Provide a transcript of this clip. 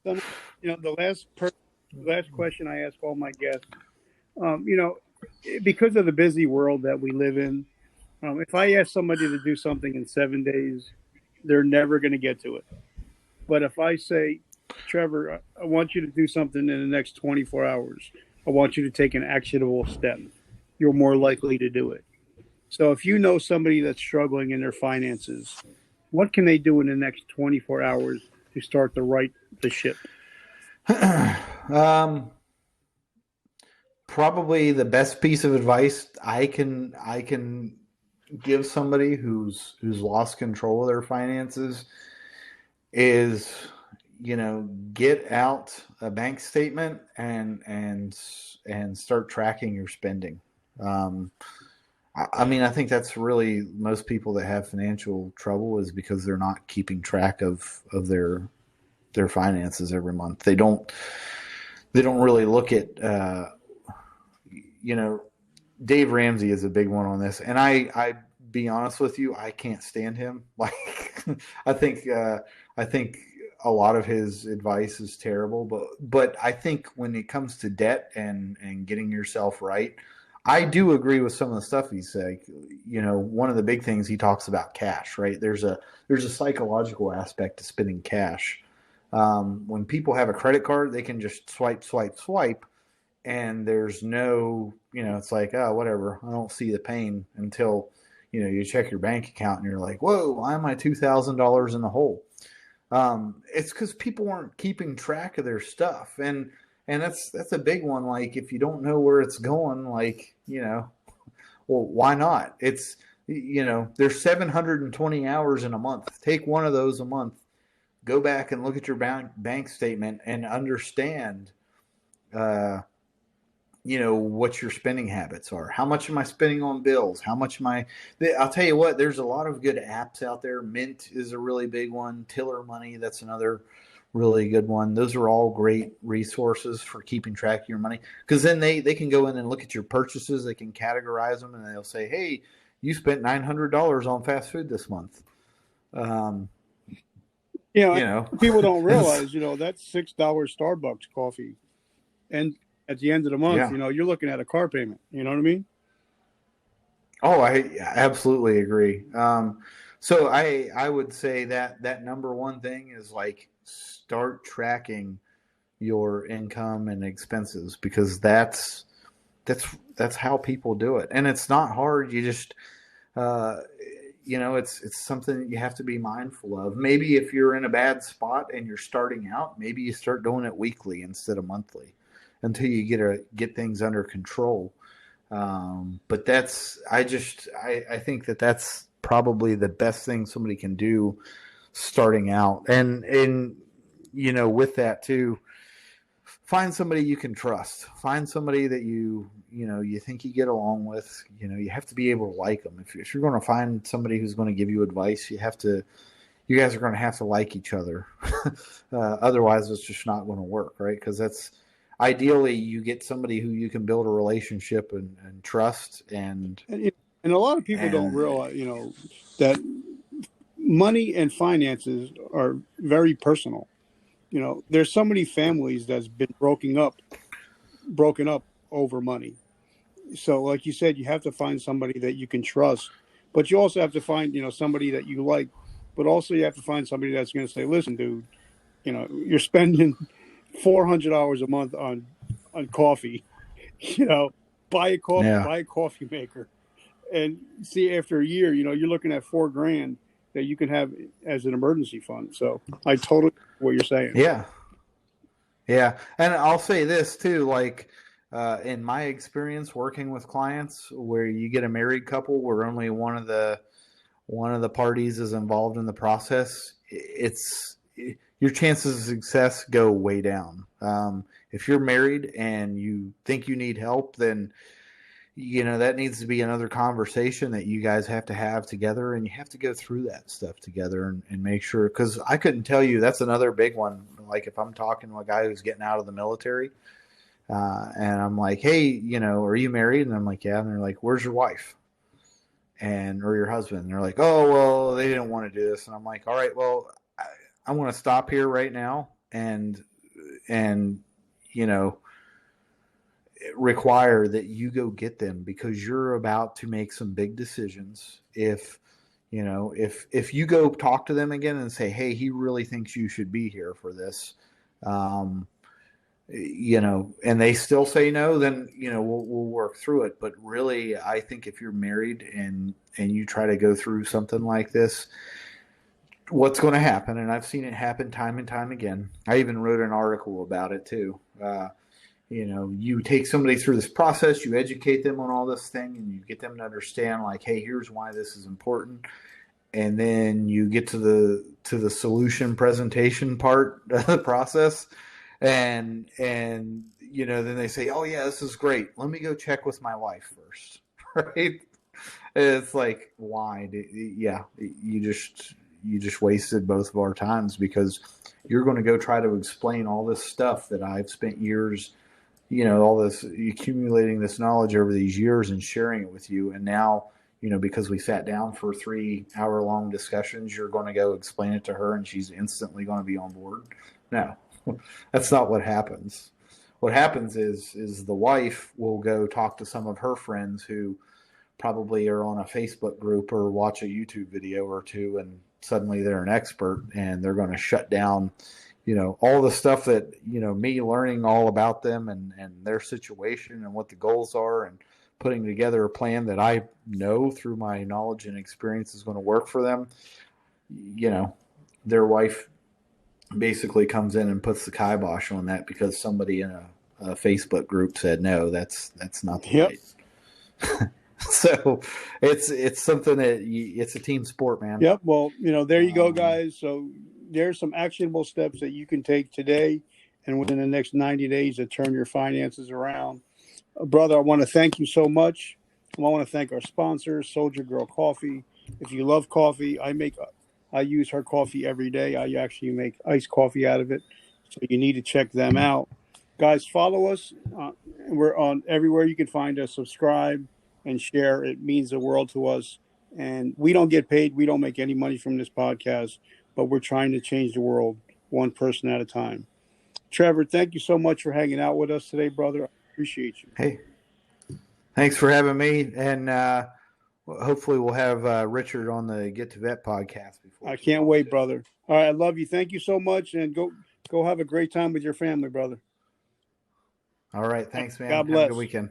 So, the last question I ask all my guests, um, you know, because of the busy world that we live in, if I ask somebody to do something in 7 days, they're never going to get to it. But if I say, Trevor, I want you to do something in the next 24 hours, I want you to take an actionable step, you're more likely to do it. So if you know somebody that's struggling in their finances, what can they do in the next 24 hours to start to right the ship? um, Probably the best piece of advice I can give somebody who's lost control of their finances is, get out a bank statement and start tracking your spending. um, I mean, I think that's really most people that have financial trouble is because they're not keeping track of their finances every month. They don't really look at you know Dave Ramsey is a big one on this, and I be honest with you, I can't stand him. Like, I think a lot of his advice is terrible, but I think when it comes to debt and getting yourself right, I do agree with some of the stuff he's saying. One of the big things he talks about cash, right? There's a psychological aspect to spending cash. When people have a credit card, they can just swipe, swipe, swipe, and there's no, it's like, oh, whatever. I don't see the pain until, you check your bank account and you're like, whoa, why am I $2,000 in the hole? It's because people aren't keeping track of their stuff, and that's a big one. Like, if you don't know where it's going, like, well, why not? There's 720 hours in a month. Take one of those a month. Go back and look at your bank statement and understand uh, what your spending habits are. How much am I spending on bills? How much am I? I'll tell you what. There's a lot of good apps out there. Mint is a really big one. Tiller Money, that's another really good one. Those are all great resources for keeping track of your money, because then they can go in and look at your purchases. They can categorize them, and they'll say, hey, you spent $900 on fast food this month. Um, You know, you know, people don't realize, that's $6 Starbucks coffee, and at the end of the month, yeah. you're looking at a car payment. You know what I mean? Oh, I absolutely agree. So I would say that number one thing is, like, start tracking your income and expenses, because that's how people do it, and it's not hard. You just uh, it's something that you have to be mindful of. Maybe if you're in a bad spot and you're starting out, maybe you start doing it weekly instead of monthly until you get things under control. But I think that's probably the best thing somebody can do starting out. And with that too, find somebody you can trust. Find somebody that you think you get along with. You have to be able to like them. If you're going to find somebody who's going to give you advice, you guys are going to have to like each other. Otherwise, it's just not going to work, right? Because that's ideally you get somebody who you can build a relationship and trust And a lot of people don't and realize, that money and finances are very personal. There's so many families that's been broken up over money. So, like you said, you have to find somebody that you can trust, but you also have to find, somebody that you like, but also you have to find somebody that's going to say, "Listen, dude, you're spending $400 a month on coffee. You know, yeah. buy a coffee maker, and see after a year, you're looking at 4 grand that you can have as an emergency fund." So, I totally what you're saying. Yeah. Yeah, and I'll say this too, like, in my experience working with clients, where you get a married couple where only one of the parties is involved in the process, it's your chances of success go way down. If you're married and you think you need help, then that needs to be another conversation that you guys have to have together, and you have to go through that stuff together and make sure. Because I couldn't tell you, that's another big one. Like, if I'm talking to a guy who's getting out of the military, and I'm like, hey, are you married? And I'm like, yeah. And they're like, where's your wife or your husband? And they're like, oh, well, they didn't want to do this. And I'm like, all right, well, to stop here right now and you know, require that you go get them because you're about to make some big decisions. If you go talk to them again and say, hey, he really thinks you should be here for this, um, and they still say no, then we'll work through it. But really, I think if you're married and you try to go through something like this, what's going to happen, and I've seen it happen time and time again. I even wrote an article about it too. You take somebody through this process, you educate them on all this thing, and you get them to understand, like, hey, here's why this is important. And then you get to the solution presentation part of the process, and then they say, oh yeah, this is great. Let me go check with my wife first, right? It's like, why? You just wasted both of our times because you're going to go try to explain all this stuff that I've spent years, all this accumulating this knowledge over these years and sharing it with you. And now, because we sat down for 3-hour-long discussions, you're going to go explain it to her and she's instantly going to be on board. No, that's not what happens. What happens is the wife will go talk to some of her friends who probably are on a Facebook group or watch a YouTube video or two, and suddenly they're an expert and they're going to shut down, all the stuff that, me learning all about them and their situation and what the goals are and putting together a plan that I know through my knowledge and experience is going to work for them. Their wife basically comes in and puts the kibosh on that because somebody in a Facebook group said, no, that's not the right. So it's something that it's a team sport, man. Yep. Well, there you go, guys. So there's some actionable steps that you can take today and within the next 90 days to turn your finances around. Brother, I want to thank you so much. I want to thank our sponsors, Soldier Girl Coffee. If you love coffee, I use her coffee every day. I actually make iced coffee out of it. So you need to check them out. Guys, follow us. We're on everywhere you can find us. Subscribe and share. It means the world to us. And we don't get paid. We don't make any money from this podcast, but we're trying to change the world one person at a time. Trevor, thank you so much for hanging out with us today, brother. I appreciate you. Hey, thanks for having me. And hopefully we'll have Richard on the Get to Vet podcast before. I can't wait, brother. All right. I love you. Thank you so much. And go have a great time with your family, brother. All right. Thanks, man. God bless. Have a good weekend.